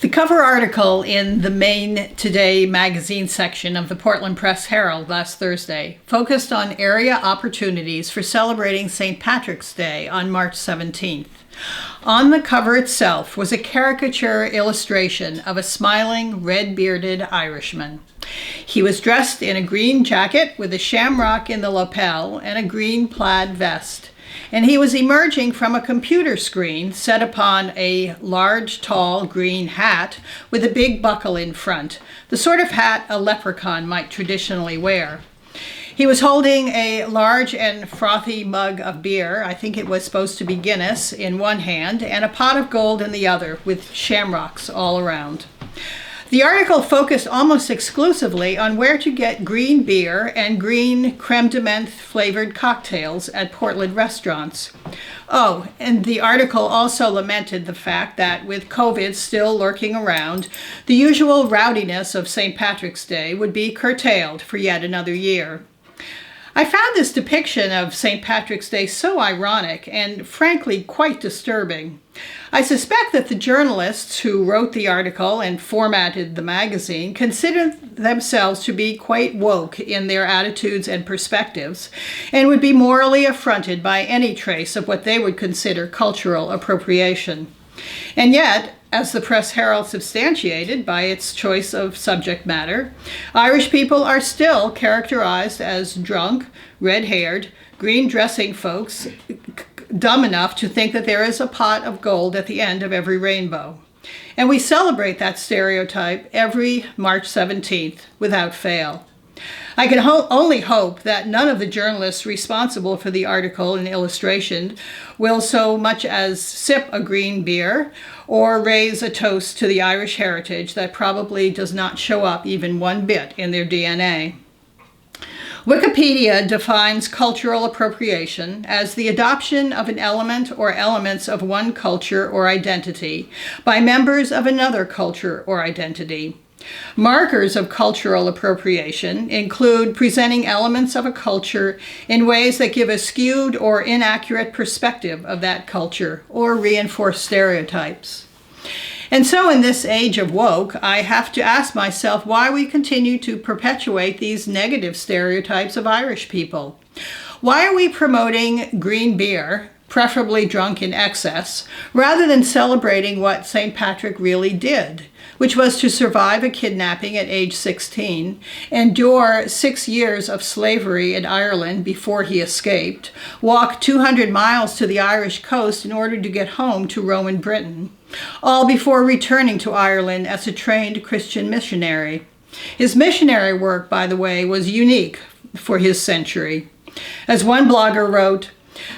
The cover article in the Maine Today magazine section of the Portland Press Herald last Thursday focused on area opportunities for celebrating St. Patrick's Day on March 17th. On the cover itself was a caricature illustration of a smiling, red-bearded Irishman. He was dressed in a green jacket with a shamrock in the lapel and a green plaid vest. And he was emerging from a computer screen set upon a large, tall, green hat with a big buckle in front, the sort of hat a leprechaun might traditionally wear. He was holding a large and frothy mug of beer, I think it was supposed to be Guinness, in one hand, and a pot of gold in the other, with shamrocks all around. The article focused almost exclusively on where to get green beer and green creme de menthe flavored cocktails at Portland restaurants. Oh, and the article also lamented the fact that with COVID still lurking around, the usual rowdiness of St. Patrick's Day would be curtailed for yet another year. I found this depiction of St. Patrick's Day so ironic and frankly quite disturbing. I suspect that the journalists who wrote the article and formatted the magazine considered themselves to be quite woke in their attitudes and perspectives and would be morally affronted by any trace of what they would consider cultural appropriation. And yet, as the Press Herald substantiated by its choice of subject matter, Irish people are still characterized as drunk, red-haired, green-dressing folks, dumb enough to think that there is a pot of gold at the end of every rainbow. And we celebrate that stereotype every March 17th without fail. I can only hope that none of the journalists responsible for the article and illustration will so much as sip a green beer or raise a toast to the Irish heritage that probably does not show up even one bit in their DNA. Wikipedia defines cultural appropriation as the adoption of an element or elements of one culture or identity by members of another culture or identity. Markers of cultural appropriation include presenting elements of a culture in ways that give a skewed or inaccurate perspective of that culture or reinforce stereotypes. And so in this age of woke, I have to ask myself why we continue to perpetuate these negative stereotypes of Irish people. Why are we promoting green beer, preferably drunk in excess, rather than celebrating what St. Patrick really did, which was to survive a kidnapping at age 16, endure 6 years of slavery in Ireland before he escaped, walk 200 miles to the Irish coast in order to get home to Roman Britain, all before returning to Ireland as a trained Christian missionary. His missionary work, by the way, was unique for his century. As one blogger wrote,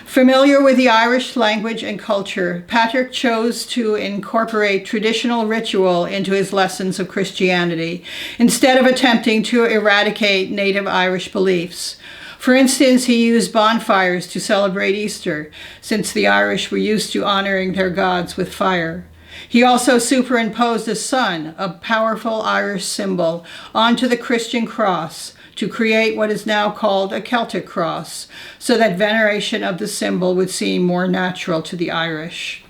"Familiar with the Irish language and culture, Patrick chose to incorporate traditional ritual into his lessons of Christianity, instead of attempting to eradicate native Irish beliefs. For instance, he used bonfires to celebrate Easter, since the Irish were used to honoring their gods with fire. He also superimposed a sun, a powerful Irish symbol, onto the Christian cross, to create what is now called a Celtic cross, so that veneration of the symbol would seem more natural to the Irish."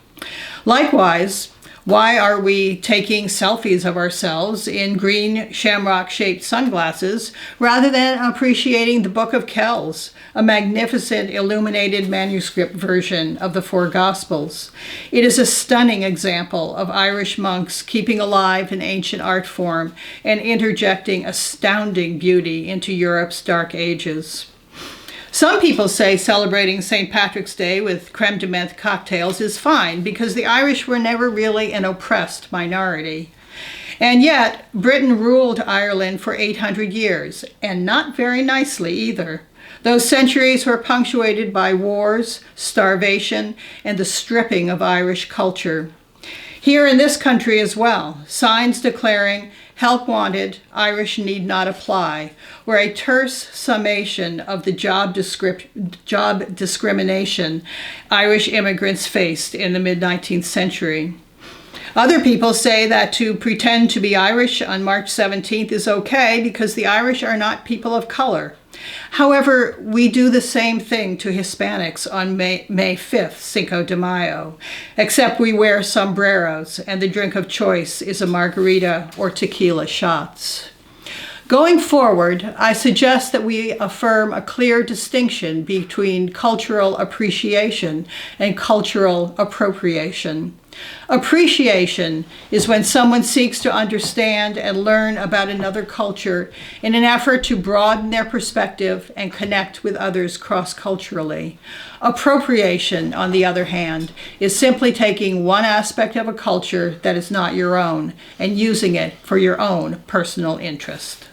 Likewise, why are we taking selfies of ourselves in green shamrock-shaped sunglasses rather than appreciating the Book of Kells, a magnificent illuminated manuscript version of the four Gospels? It is a stunning example of Irish monks keeping alive an ancient art form and interjecting astounding beauty into Europe's dark ages. Some people say celebrating St. Patrick's Day with creme de menthe cocktails is fine because the Irish were never really an oppressed minority. And yet, Britain ruled Ireland for 800 years, and not very nicely either. Those centuries were punctuated by wars, starvation, and the stripping of Irish culture. Here in this country as well, signs declaring "Help wanted, Irish need not apply," were a terse summation of the job discrimination Irish immigrants faced in the mid-19th century. Other people say that to pretend to be Irish on March 17th is okay because the Irish are not people of color. However, we do the same thing to Hispanics on May 5th, Cinco de Mayo, except we wear sombreros and the drink of choice is a margarita or tequila shots. Going forward, I suggest that we affirm a clear distinction between cultural appreciation and cultural appropriation. Appreciation is when someone seeks to understand and learn about another culture in an effort to broaden their perspective and connect with others cross-culturally. Appropriation, on the other hand, is simply taking one aspect of a culture that is not your own and using it for your own personal interest.